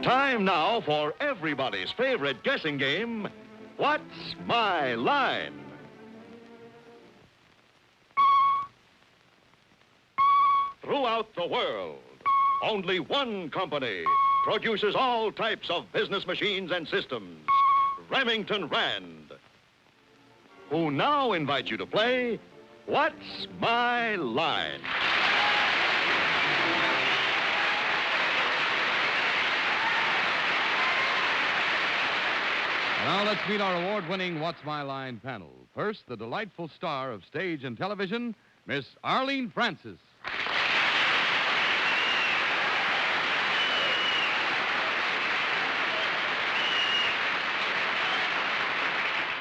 Time now for everybody's favorite guessing game, What's My Line? Throughout the world, only one company produces all types of business machines and systems, Remington Rand, who now invite you to play What's My Line? Now let's meet our award-winning What's My Line panel. First, the delightful star of stage and television, Miss Arlene Francis.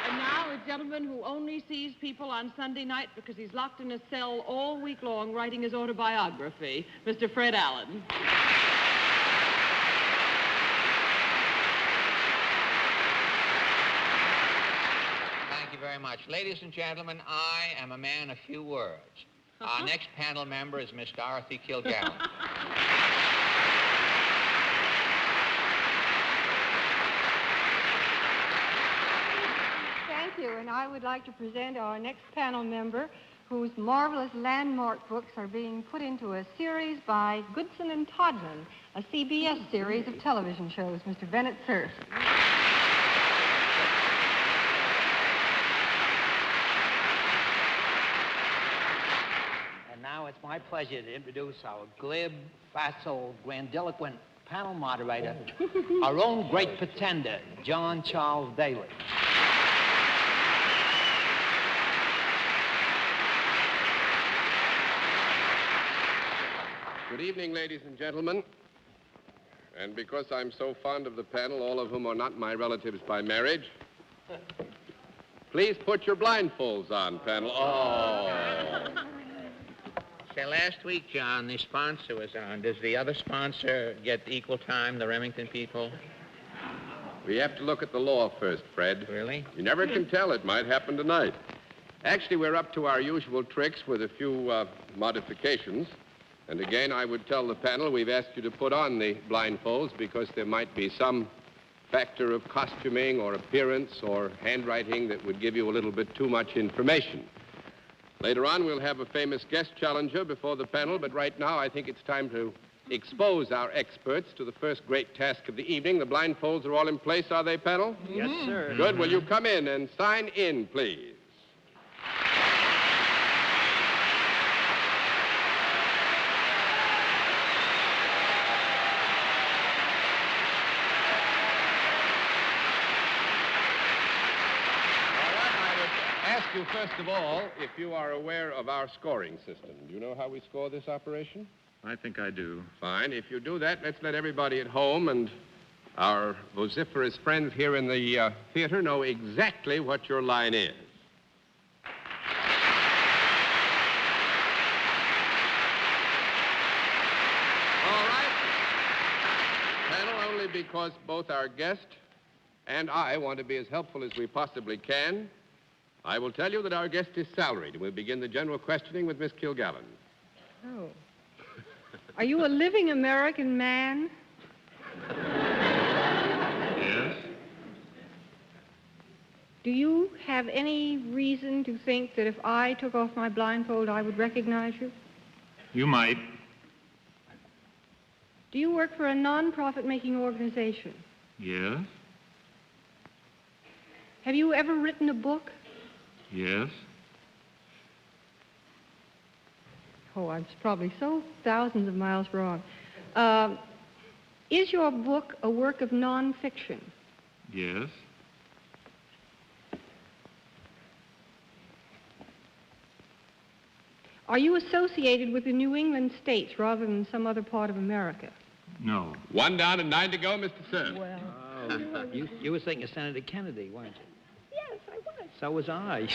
And now a gentleman who only sees people on Sunday night because he's locked in a cell all week long writing his autobiography, Mr. Fred Allen. Thank you very much. Ladies and gentlemen, I am a man of few words. Our next panel member is Miss Dorothy Kilgallen. Thank you, and I would like to present our next panel member, whose marvelous landmark books are being put into a series by Goodson and Todman, a CBS series of television shows, Mr. Bennett, Cerf. Now it's my pleasure to introduce our glib, facile, grandiloquent panel moderator, our own great pretender, John Charles Daly. Good evening, ladies and gentlemen. And because I'm so fond of the panel, all of whom are not my relatives by marriage, please put your blindfolds on, panel. Oh. Say, last week, John, the sponsor was on. Does the other sponsor get equal time, the Remington people? We have to look at the law first, Fred. Really? You never can tell. It might happen tonight. Actually, we're up to our usual tricks with a few modifications. And again, I would tell the panel we've asked you to put on the blindfolds because there might be some factor of costuming or appearance or handwriting that would give you a little bit too much information. Later on, we'll have a famous guest challenger before the panel, but right now I think it's time to expose our experts to the first great task of the evening. The blindfolds are all in place, are they, panel? Yes, sir. Good. Will you come in and sign in, please? Ask you, first of all, if you are aware of our scoring system. Do you know how we score this operation? I think I do. Fine. If you do that, let's let everybody at home and our vociferous friends here in the theater know exactly what your line is. All right. Panel, only because both our guest and I want to be as helpful as we possibly can, I will tell you that our guest is salaried, and we'll begin the general questioning with Miss Kilgallen. Oh. Are you a living American man? Yes? Do you have any reason to think that if I took off my blindfold, I would recognize you? You might. Do you work for a non-profit-making organization? Yes? Have you ever written a book? Yes? Oh, I'm probably so thousands of miles wrong. Is your book a work of nonfiction? Yes? Are you associated with the New England states rather than some other part of America? No. 1 down and 9 to go, Mr. Cerf. Well, You were thinking of Senator Kennedy, weren't you? yes, I was. So was I.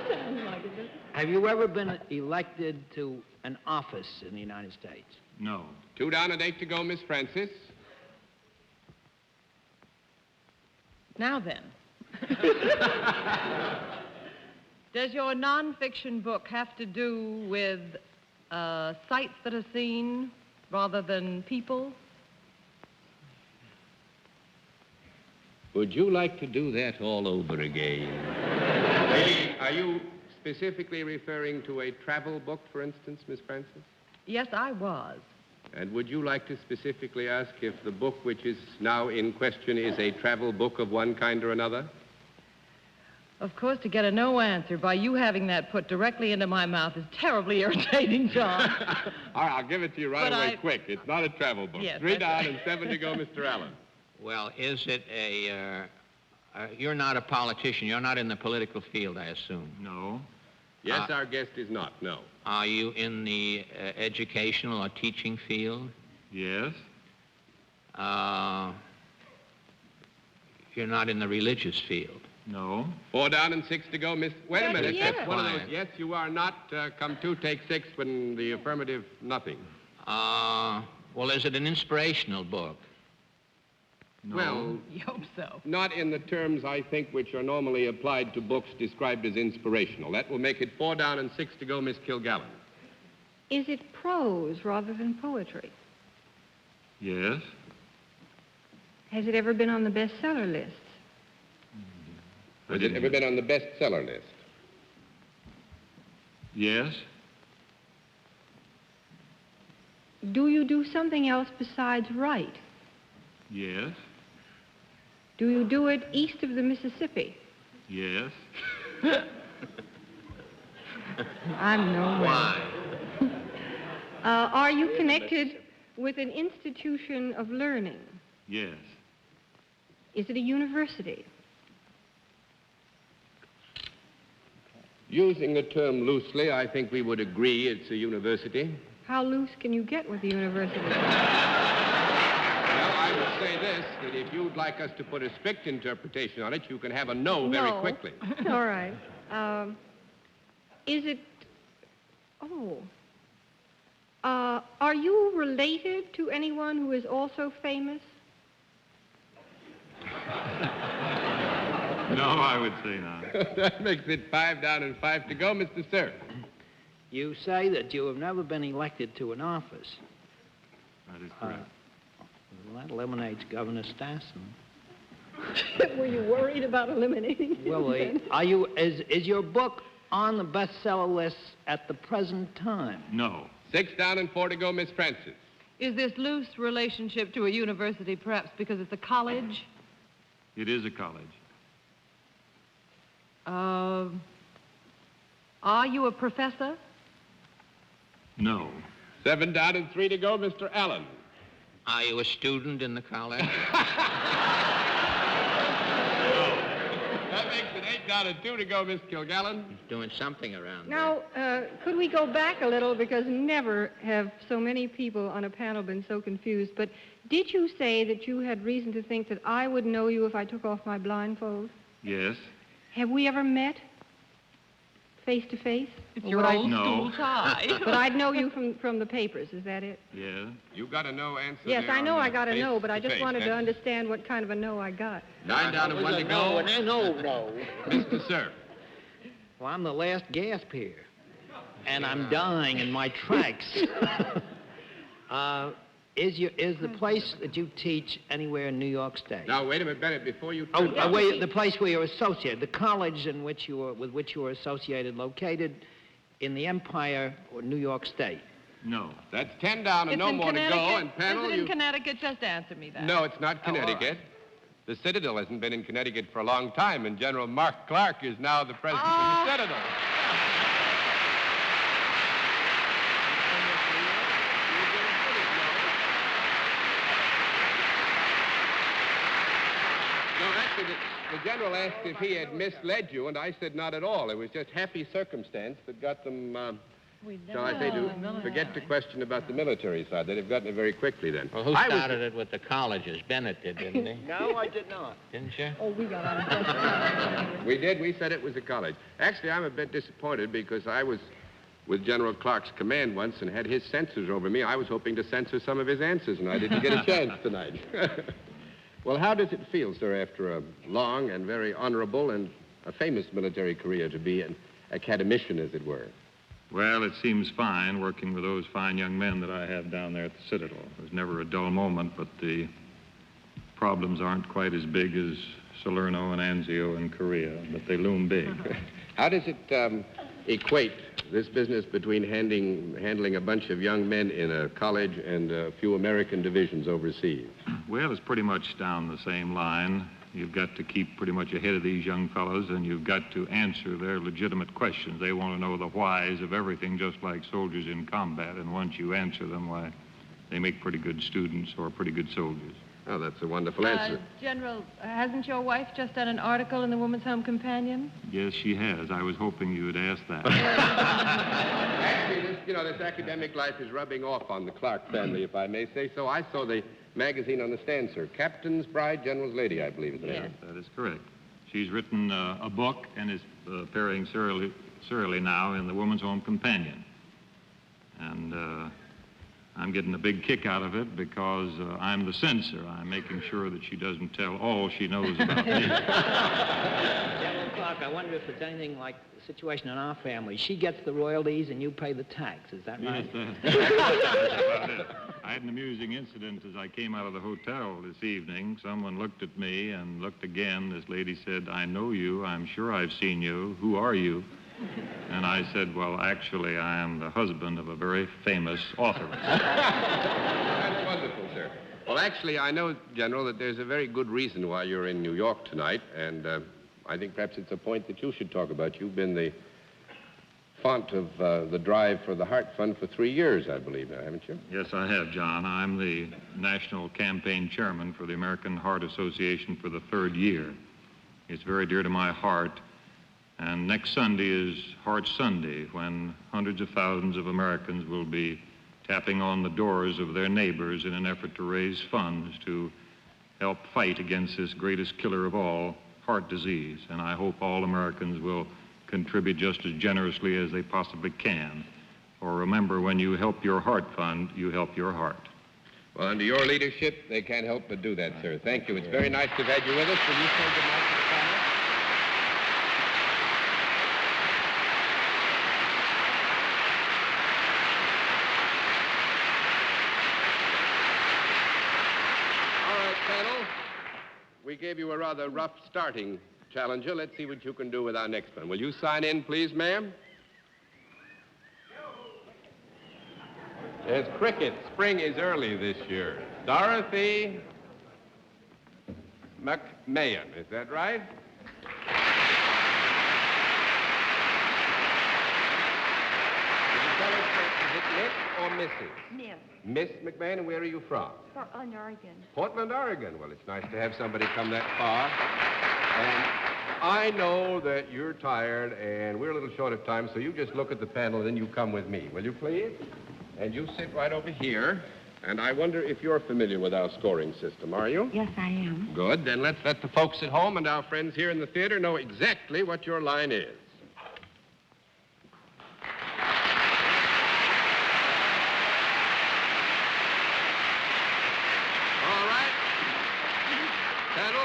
Sounds like it. Have you ever been elected to an office in the United States? No. 2 down and 8 to go, Miss Francis. Now then. Does your nonfiction book have to do with sights that are seen rather than people? Would you like to do that all over again? Lady, are you specifically referring to a travel book, for instance, Miss Francis? Yes, I was. And would you like to specifically ask if the book which is now in question is a travel book of one kind or another? Of course, to get a no answer by you having that put directly into my mouth is terribly irritating, John. All right, I'll give it to you right But away quick. It's not a travel book. Yes, 3 that's down right. and 7 to go, Mr. Allen. Well, is it a... you're not a politician. You're not in the political field, I assume. No. Yes, our guest is not, no. Are you in the educational or teaching field? Yes. You're not in the religious field? No. 4 down and 6 to go, Miss... Wait a minute. yes. That's one of those. Quiet. Yes, you are not. Come 2, take 6 when the affirmative, nothing. Well, is it an inspirational book? No. Well, You hope so. not in the terms, I think, which are normally applied to books described as inspirational. That will make it 4 down and 6 to go, Miss Kilgallen. Is it prose rather than poetry? Yes. Has it ever been on the bestseller list? Has it ever been on the bestseller list? Yes. Do you do something else besides write? Yes. Do you do it east of the Mississippi? Yes. I'm no way. Why? Are you connected with an institution of learning? Yes. Is it a university? Using the term loosely, I think we would agree it's a university. How loose can you get with the university? Well, I would say this, that if you'd like us to put a strict interpretation on it, you can have a no very No. quickly. All right. Is it... Oh. Are you related to anyone who is also famous? No, I would say not. That makes it 5 down and 5 to go, Mr. Cerf. You say that you have never been elected to an office. That is correct. Well, that eliminates Governor Stassen. Were you worried about eliminating him? Well, is your book on the bestseller list at the present time? No. 6 down and 4 to go, Miss Francis. Is this loose relationship to a university perhaps because it's a college? It is a college. Are you a professor? No. 7 down and 3 to go, Mr. Allen. Are you a student in the college? That makes it 8 down and 2 to go, Miss Kilgallen. He's doing something around Now, could we go back a little, because never have so many people on a panel been so confused, but did you say that you had reason to think that I would know you if I took off my blindfold? Yes. Have we ever met face to face? It's Or your would I- old No. school tie. But I'd know you from the papers, is that it? Yes. You got a no answer Yes, there I know on I the got a no, but I just face-to-face, wanted to hadn't you? understand what kind of a no I got. 9 down and 1 to go. No. Mr. Cerf. Well, I'm the last gasp here, and I'm dying in my tracks. Is the place that you teach anywhere in New York State? Now, wait a minute, Bennett, before you... The place where you're associated, the college with which you are associated, located in the Empire or New York State? No. That's 10 down and It's no in more to go. Connecticut? And panel, Is it in you... Connecticut? Just answer me that. No, it's not all right. Connecticut. The Citadel hasn't been in Connecticut for a long time, and General Mark Clark is now the president of the Citadel. No, actually, the general asked if he had misled you, and I said not at all. It was just happy circumstance that got them, shall I say, to forget to question about the military side. They'd have gotten it very quickly then. Well, who started it with the colleges? Bennett did, didn't he? No, I did not. Didn't you? Oh, we got on We did. We said it was a college. Actually, I'm a bit disappointed because I was with General Clark's command once and had his censors over me. I was hoping to censor some of his answers, and I didn't get a chance tonight. Well, how does it feel, sir, after a long and very honorable and a famous military career to be an academician, as it were? Well, it seems fine working with those fine young men that I have down there at the Citadel. There's never a dull moment, but the problems aren't quite as big as Salerno and Anzio and Korea, but they loom big. How does it equate, this business between handling a bunch of young men in a college and a few American divisions overseas? Well, it's pretty much down the same line. You've got to keep pretty much ahead of these young fellows, and you've got to answer their legitimate questions. They want to know the whys of everything, just like soldiers in combat, and once you answer them, why, they make pretty good students or pretty good soldiers. Oh, that's a wonderful answer. General, hasn't your wife just done an article in the Woman's Home Companion? Yes, she has. I was hoping you would ask that. Actually, this academic life is rubbing off on the Clark family, if I may say so. I saw the magazine on the stand, sir. Captain's Bride, General's Lady, I believe is the name. Yes, that is correct. She's written a book and is appearing serially now in the Woman's Home Companion. And I'm getting a big kick out of it because I'm the censor. I'm making sure that she doesn't tell all she knows about me. General Clark, I wonder if it's anything like the situation in our family. She gets the royalties and you pay the tax. Is that right? Yes, that's about it. I had an amusing incident as I came out of the hotel this evening. Someone looked at me and looked again. This lady said, "I know you. I'm sure I've seen you. Who are you?" And I said, "Well, actually, I am the husband of a very famous authoress." That's wonderful, sir. Well, actually, I know, General, that there's a very good reason why you're in New York tonight, and I think perhaps it's a point that you should talk about. You've been the font of the Drive for the Heart Fund for 3 years, I believe now, haven't you? Yes, I have, John. I'm the national campaign chairman for the American Heart Association for the 3rd year. It's very dear to my heart. And next Sunday is Heart Sunday, when hundreds of thousands of Americans will be tapping on the doors of their neighbors in an effort to raise funds to help fight against this greatest killer of all, heart disease. And I hope all Americans will contribute just as generously as they possibly can. For remember, when you help your heart fund, you help your heart. Well, under your leadership, they can't help but do that, sir. Thank you. It's very nice to have had you with us. Will you say goodnight to the panel? We gave you a rather rough starting challenger. Let's see what you can do with our next one. Will you sign in, please, ma'am? It's cricket. Spring is early this year. Dorothy McMahon, is that right? Will you tell us, is it Miss or Mrs.? Miss. Miss McMahon, and where are you from? Portland, Oregon. Portland, Oregon. Well, it's nice to have somebody come that far. And I know that you're tired, and we're a little short of time, so you just look at the panel, and then you come with me, will you, please? And you sit right over here. And I wonder if you're familiar with our scoring system, are you? Yes, I am. Good. Then let's let the folks at home and our friends here in the theater know exactly what your line is.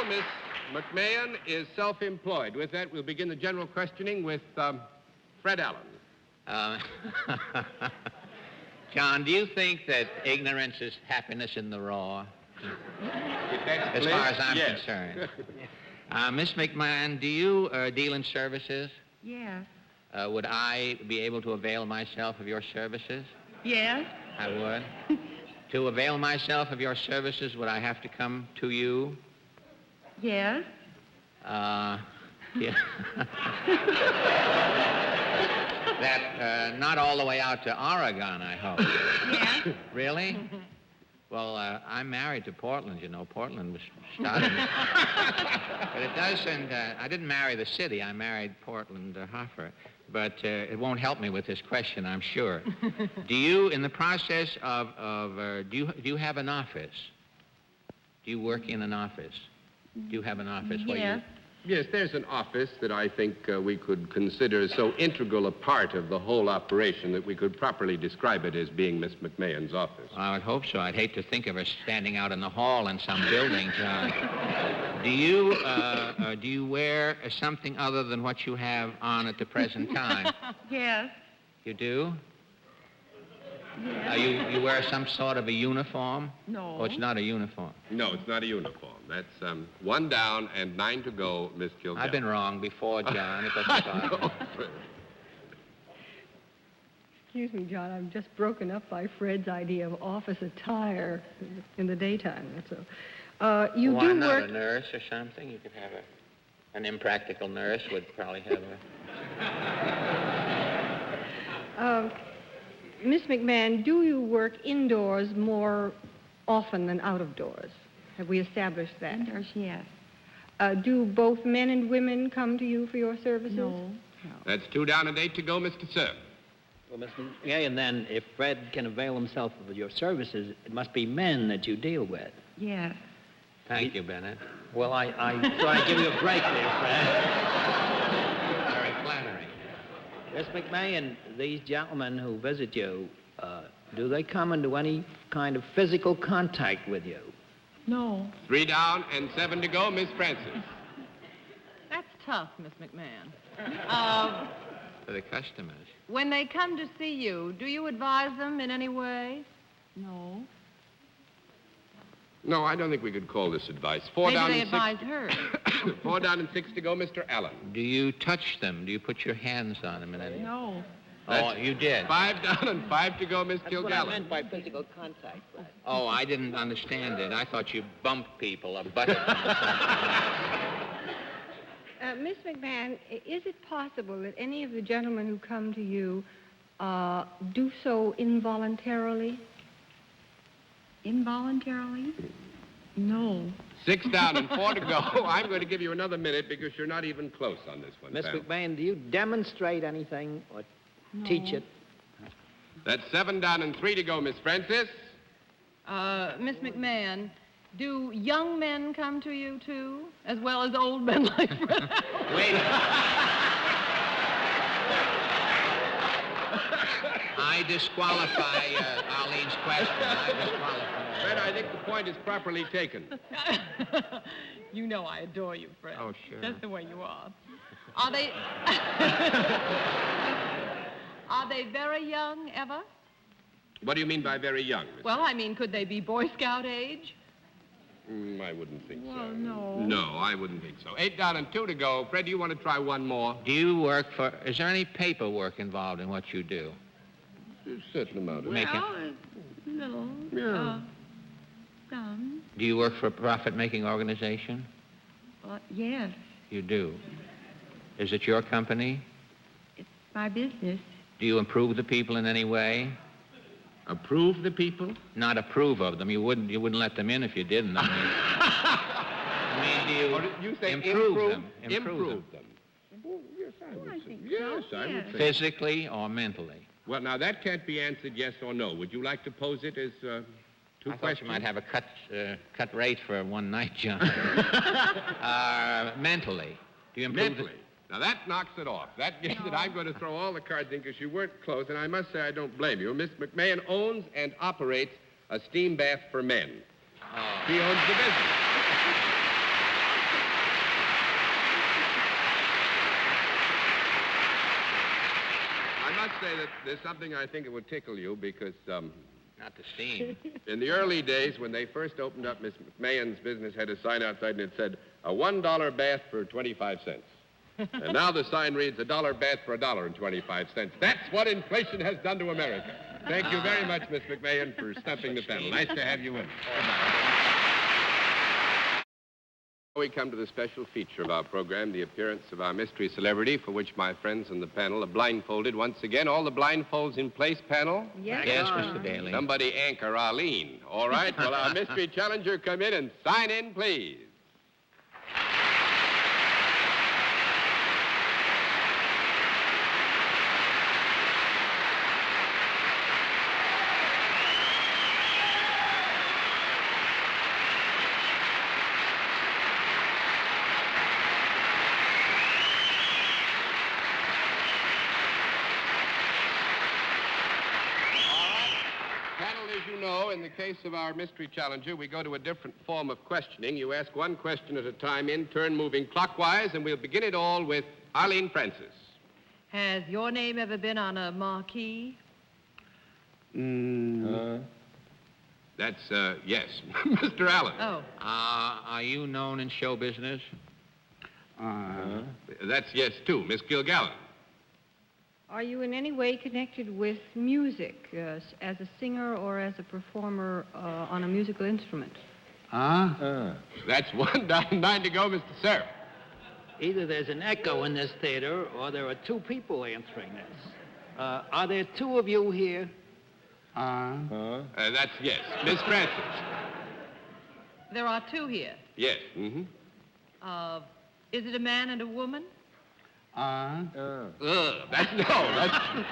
Miss McMahon is self-employed. With that, we'll begin the general questioning with Fred Allen. John, do you think that ignorance is happiness in the raw? As far as I'm concerned. Miss McMahon, do you deal in services? Yes. Would I be able to avail myself of your services? Yes. I would. To avail myself of your services, would I have to come to you? Yes. Yeah. That, not all the way out to Oregon, I hope. Yes. Really? Well, I'm married to Portland, you know. Portland was started. But it does, and I didn't marry the city. I married Portland Hoffer. But it won't help me with this question, I'm sure. Do you, in the process do you have an office? Do you work in an office? Do you have an office? Yes. Yes, there's an office that I think we could consider so integral a part of the whole operation that we could properly describe it as being Miss McMahon's office. I would hope so. I'd hate to think of her standing out in the hall in some building, John. Do you wear something other than what you have on at the present time? Yes. You do? Yes. You wear some sort of a uniform? No. Oh, it's not a uniform. No, it's not a uniform. That's 1 down and 9 to go, Miss Kilgallen. I've been wrong before, John. It doesn't bother me. Excuse me, John, I'm just broken up by Fred's idea of office attire in the daytime, that's all. You Why do not work... a nurse or something? You could have an impractical nurse would probably have a... Miss McMahon, do you work indoors more often than out of doors? Have we established that? Indoors, yes. Do both men and women come to you for your services? No. That's 2 down and 8 to go, Mr. Cerf. Well, Miss McMahon, then, if Fred can avail himself of your services, it must be men that you deal with. Yes. Thank you, Bennett. Well, I thought I'd give you a break there, Fred. Very flattering. Miss McMahon, these gentlemen who visit you, do they come into any kind of physical contact with you? No. 3 down and 7 to go, Miss Francis. That's tough, Miss McMahon. For the customers. When they come to see you, do you advise them in any way? No. No, I don't think we could call this advice. 4 Maybe down they and advise her. 4 down and 6 to go, Mr. Allen. Do you touch them? Do you put your hands on them in any... No. Oh, you did? 5 down and 5 to go, Miss That's what I Kilgallen. meant by physical contact, Fred. Oh, I didn't understand it. I thought you bumped people or butted them or something. Miss McMahon, is it possible that any of the gentlemen who come to you do so involuntarily? Involuntarily? No. 6 down and 4 to go. I'm going to give you another minute because you're not even close on this one, Miss Pam. McMahon, do you demonstrate anything or teach it? That's 7 down and 3 to go, Miss Francis. Miss McMahon, do young men come to you, too, as well as old men like Fred? Wait. I disqualify Arlene's question. I disqualify. Fred, I think the point is properly taken. You know I adore you, Fred. Oh, sure. Just the way you are. Are they... Are they very young, ever? What do you mean by very young, Miss? Well, I mean, could they be Boy Scout age? I wouldn't think so. Well, no. No, I wouldn't think so. 8 down and 2 to go. Fred, do you want to try one more? Do you work for... Is there any paperwork involved in what you do? A certain amount of Make it- Well, a little. Yeah. Some. Do you work for a profit-making organization? Yes. You do. Is it your company? It's my business. Do you improve the people in any way? Approve the people? Not approve of them. You wouldn't let them in if you didn't. I mean, do you, Or did you say improve them? Improve them. Oh, yes, I would I say. think Yes, so, I would yes. say. Physically or mentally? Well, now, that can't be answered yes or no. Would you like to pose it as 2 I thought questions? you might have a cut rate for one night, John. Mentally. Do you improve Mentally. Now, that knocks it off. That gives it. I'm going to throw all the cards in because you weren't close, and I must say I don't blame you. Miss McMahon owns and operates a steam bath for men. She owns the business. I must say that there's something I think it would tickle you because Not the steam. in the early days when they first opened up, Miss McMahon's business had a sign outside and it said, a $1 bath for 25 cents. And now the sign reads, $1 bath for $1.25. That's what inflation has done to America. Thank you very much, Miss McMahon, for stumping the panel. Nice to have you in. We come to the special feature of our program, the appearance of our mystery celebrity, for which my friends on the panel are blindfolded once again. All the blindfolds in place, panel? Yes, Yes, Mr. Daly. Somebody anchor Arlene. All right, well, our mystery challenger, come in and sign in, please. In the case of our mystery challenger, we go to a different form of questioning. You ask one question at a time in turn, moving clockwise, and we'll begin it all with Arlene Francis. Has your name ever been on a marquee? That That's, yes. Mr. Allen. Oh. Are you known in show business? That's yes, too. Miss Kilgallen. Are you in any way connected with music, as a singer or as a performer on a musical instrument? That's 1 down, 9 to go, Mr. Cerf. Either there's an echo in this theater or there are two people answering this. Are there two of you here? That's yes. Miss Francis. There are two here. Yes. Mm-hmm. Is it a man and a woman? That's no. That's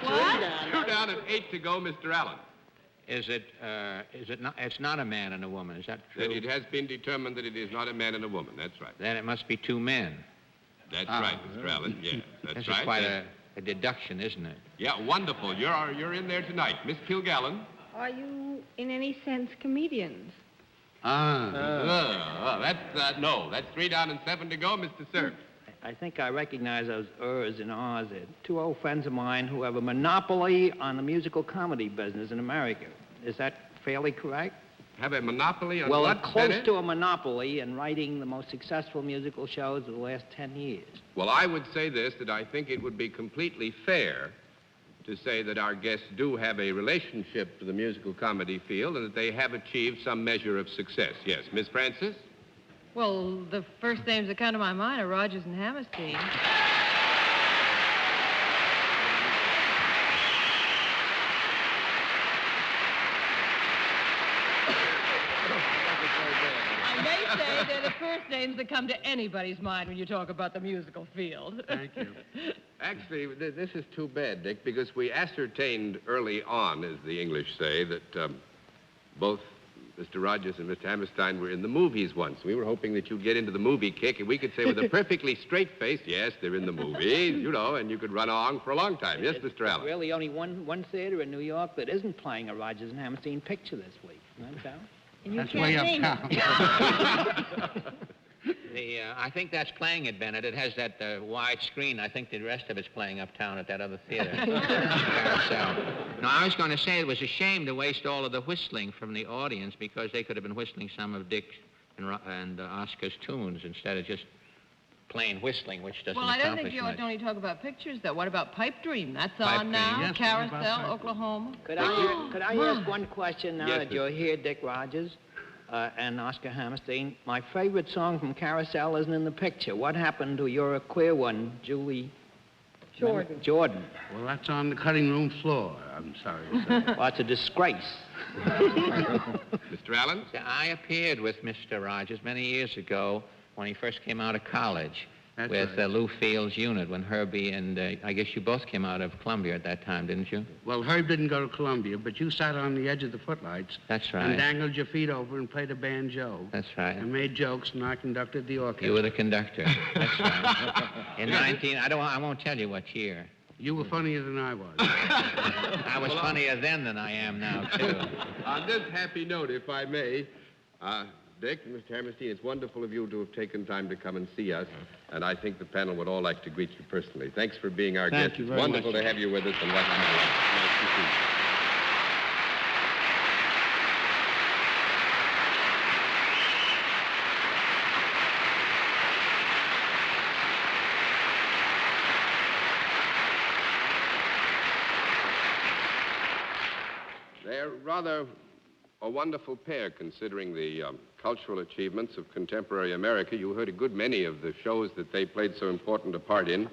What? 2 down and 8 to go, Mr. Allen. Is it not? It's not a man and a woman. Is that true? That it has been determined that it is not a man and a woman. That's right. Then it must be two men. That's right, Mr. Allen. Yeah, that's This right. is quite a deduction, isn't it? Yeah, wonderful. You're in there tonight, Miss Kilgallen. Are you, in any sense, comedians? That's no. That's 3 down and 7 to go, Mr. Cerf. I think I recognize those ers and ahs. They're two old friends of mine who have a monopoly on the musical comedy business in America. Is that fairly correct? Have a monopoly on Well, what, they're close Bennett? to a monopoly in writing the most successful musical shows of the last 10 years. Well, I would say this, that I think it would be completely fair to say that our guests do have a relationship to the musical comedy field and that they have achieved some measure of success. Yes, Miss Francis? Well, the first names that come to my mind are Rodgers and Hammerstein. I may say they're the first names that come to anybody's mind when you talk about the musical field. Thank you. Actually, this is too bad, Dick, because we ascertained early on, as the English say, that both Mr. Rodgers and Mr. Hammerstein were in the movies once. We were hoping that you'd get into the movie kick, and we could say with a perfectly straight face, yes, they're in the movies, you know, and you could run on for a long time. Yes, Mr. Allen? There's really only one theater in New York that isn't playing a Rodgers and Hammerstein picture this week. Isn't that so? And you That's can't way name uptown. I think that's playing it, Bennett. It has that wide screen. I think the rest of it's playing uptown at that other theater. No, I was going to say it was a shame to waste all of the whistling from the audience because they could have been whistling some of Dick and Oscar's tunes instead of just plain whistling, which doesn't Well, I don't accomplish think you ought much. to only talk about pictures, though. What about Pipe Dream? That's Pipe on Dream, now. yes, what Carousel, about Pipe Dream? Oklahoma. Could I ask one question now Yes, that sir. you're here, Dick Rodgers and Oscar Hammerstein? My favorite song from Carousel isn't in the picture. What happened to You're a Queer One, Julie? Jordan. Jordan. Well, that's on the cutting room floor, I'm sorry to say. Well, it's a disgrace. Mr. Allen? See, I appeared with Mr. Rodgers many years ago when he first came out of college That's with right. Lou Field's unit when Herbie and I guess you both came out of Columbia at that time, didn't you? Well, Herb didn't go to Columbia, but you sat on the edge of the footlights That's and right. dangled your feet over and played a banjo. That's right. And made jokes, and I conducted the orchestra. You were the conductor. That's right. In 19, I won't tell you what year. You were funnier than I was. I was funnier then than I am now, too. On this happy note, if I may, Dick and Mr. Hammerstein, it's wonderful of you to have taken time to come and see us, and I think the panel would all like to greet you personally. Thanks for being our Thank guest. you It's very wonderful much. to have you with us, and what nice to see you. They're rather a wonderful pair, considering the cultural achievements of contemporary America. You heard a good many of the shows that they played so important a part in.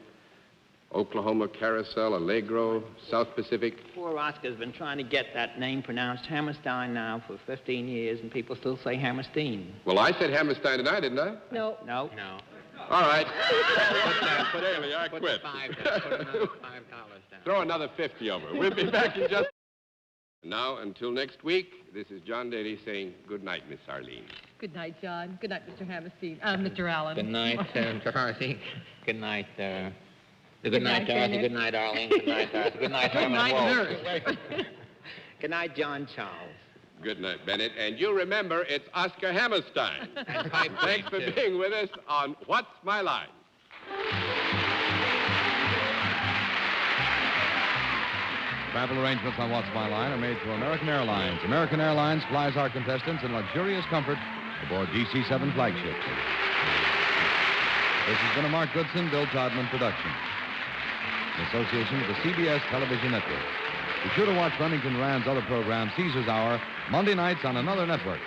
Oklahoma Carousel, Allegro, South Pacific. Poor Oscar's been trying to get that name pronounced Hammerstein now for 15 years, and people still say Hammerstein. Well, I said Hammerstein tonight, didn't I? No. No. No. All right. Put I Put quit. another $5 down. Throw another 50 over. We'll be back in just... Now, until next week, this is John Daly saying good night, Miss Arlene. Good night, John. Good night, Mr. Hammerstein. Mr. Allen. Good night, Dorothy. Good night, good night, night, Dorothy. Bennett. Good night, Arlene. Good night, Dorothy. Good night, Good Herman night, Wolf. nurse. Good night, John Charles. Good night, Bennett. And you remember, it's Oscar Hammerstein. And Pipe Thanks for Dream, too. being with us on What's My Line? Travel arrangements on What's My Line are made through American Airlines. American Airlines flies our contestants in luxurious comfort aboard DC-7 flagships. This has been a Mark Goodson, Bill Todman production. In association with the CBS Television Network. Be sure to watch Remington Rand's other program, Caesar's Hour, Monday nights on another network.